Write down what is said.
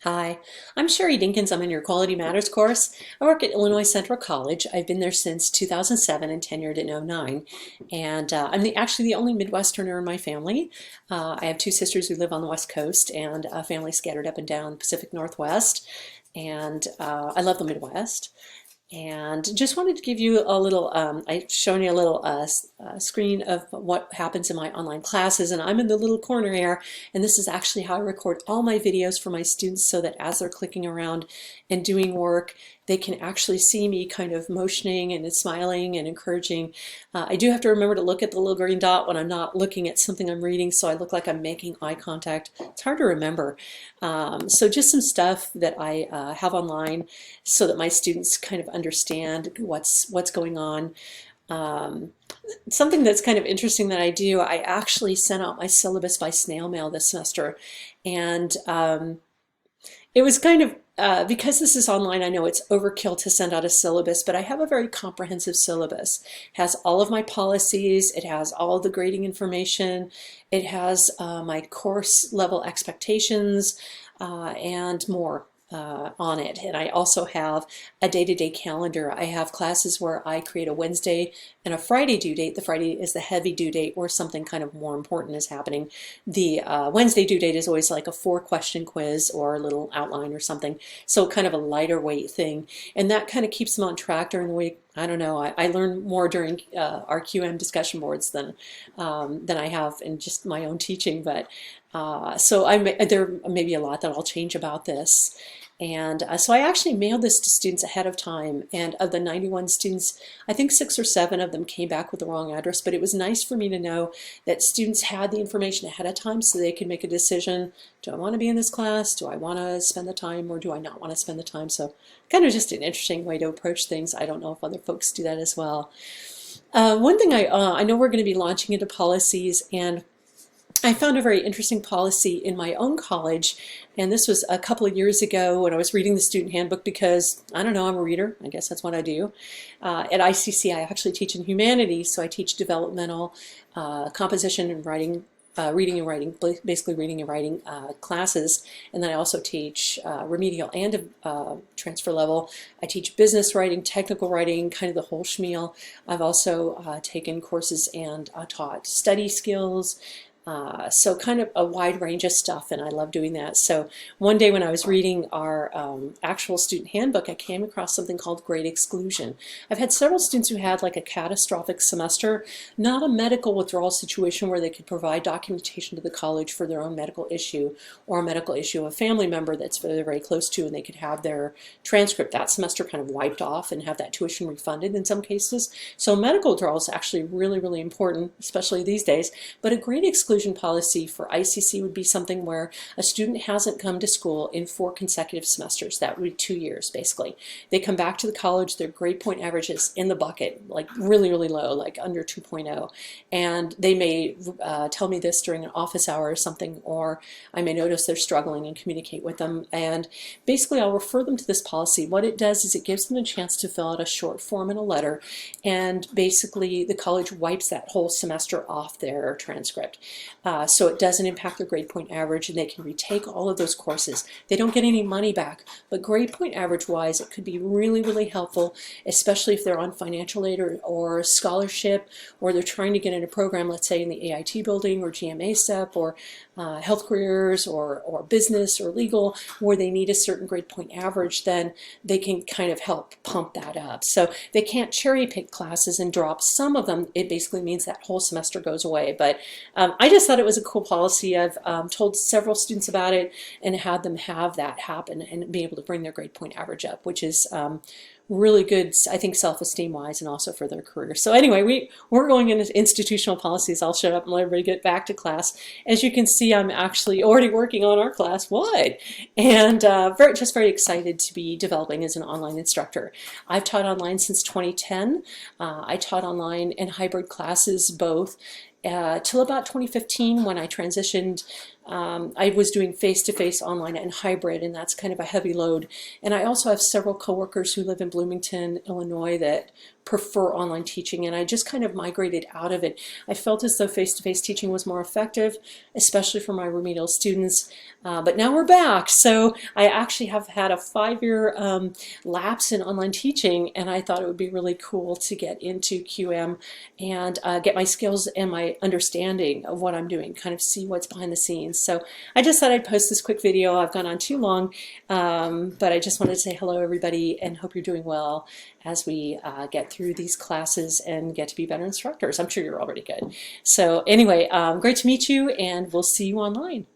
Hi, I'm Sherry Dinkins. I'm in your Quality Matters course. I work at Illinois Central College. I've been there since 2007 and tenured in '09. And I'm actually the only Midwesterner in my family. I have two sisters who live on the West Coast and a family scattered up and down the Pacific Northwest. And I love the Midwest. And just wanted to give you a little, I've shown you a little screen of what happens in my online classes, and I'm in the little corner here, and this is actually how I record all my videos for my students so that as they're clicking around and doing work, they can actually see me kind of motioning and smiling and encouraging. I do have to remember to look at the little green dot when I'm not looking at something I'm reading, so I look like I'm making eye contact. It's hard to remember. So just some stuff that I have online so that my students kind of understand what's going on. Um, Something that's kind of interesting that I do, I actually sent out my syllabus by snail mail this semester, and it was kind of because this is online, I know it's overkill to send out a syllabus, but I have a very comprehensive syllabus. It has all of my policies, it has all of the grading information, it has my course level expectations, and more on it. And I also have a day-to-day calendar. I have classes where I create a Wednesday and a Friday due date. The Friday is the heavy due date or something kind of more important is happening. The Wednesday due date is always like a 4-question quiz or a little outline or something. So kind of a lighter weight thing. And that kind of keeps them on track during the week. I don't know. I learn more during our QM discussion boards than I have in just my own teaching. But so there may be a lot that I'll change about this. And so I actually mailed this to students ahead of time, and of the 91 students, I think 6 or 7 of them came back with the wrong address, but it was nice for me to know that students had the information ahead of time so they could make a decision. Do I want to be in this class? Do I want to spend the time, or do I not want to spend the time? So kind of just an interesting way to approach things. I don't know if other folks do that as well. One thing I know we're going to be launching into policies, and I found a very interesting policy in my own college, and this was a couple of years ago when I was reading the student handbook because, I don't know, I'm a reader. I guess that's what I do. At ICC, I actually teach in humanities, so I teach developmental composition and writing, reading and writing, basically reading and writing classes, and then I also teach remedial and transfer level. I teach business writing, technical writing, kind of the whole schmeal. I've also taken courses and taught study skills, so kind of a wide range of stuff, and I love doing that. So one day when I was reading our actual student handbook, I came across something called grade exclusion. I've had several students who had like a catastrophic semester, not a medical withdrawal situation where they could provide documentation to the college for their own medical issue or a medical issue of a family member that's very, very close to, and they could have their transcript that semester kind of wiped off and have that tuition refunded in some cases. So medical withdrawal is actually really, really important, especially these days, but a grade exclusion policy for ICC would be something where a student hasn't come to school in 4 consecutive semesters. That would be 2 years, basically. They come back to the college, their grade point average is in the bucket, like really, really low, like under 2.0. And they may tell me this during an office hour or something, or I may notice they're struggling and communicate with them. And basically, I'll refer them to this policy. What it does is it gives them a chance to fill out a short form and a letter, and basically the college wipes that whole semester off their transcript. So it doesn't impact their grade point average, and they can retake all of those courses. They don't get any money back, but grade point average wise, it could be really, really helpful, especially if they're on financial aid or scholarship, or they're trying to get in a program, let's say in the AIT building or GMA STEP or health careers or business or legal, where they need a certain grade point average. Then they can kind of help pump that up. So they can't cherry pick classes and drop some of them. It basically means that whole semester goes away. But I just thought it was a cool policy. I've told several students about it and had them have that happen and be able to bring their grade point average up, which is really good, I think, self-esteem wise and also for their career. So anyway, we're going into institutional policies. I'll shut up and let everybody get back to class. As you can see, I'm actually already working on our class-wide, and just very excited to be developing as an online instructor. I've taught online since 2010. I taught online and hybrid classes both till about 2015 when I transitioned. I was doing face-to-face, online, and hybrid, and that's kind of a heavy load. And I also have several coworkers who live in Bloomington, Illinois, that prefer online teaching, and I just kind of migrated out of it. I felt as though face-to-face teaching was more effective, especially for my remedial students. But now we're back. So I actually have had a 5-year lapse in online teaching, and I thought it would be really cool to get into QM and get my skills and my understanding of what I'm doing, kind of see what's behind the scenes. So I just thought I'd post this quick video. I've gone on too long, but I just wanted to say hello everybody and hope you're doing well as we get through these classes and get to be better instructors. I'm sure you're already good. So anyway, great to meet you, and we'll see you online.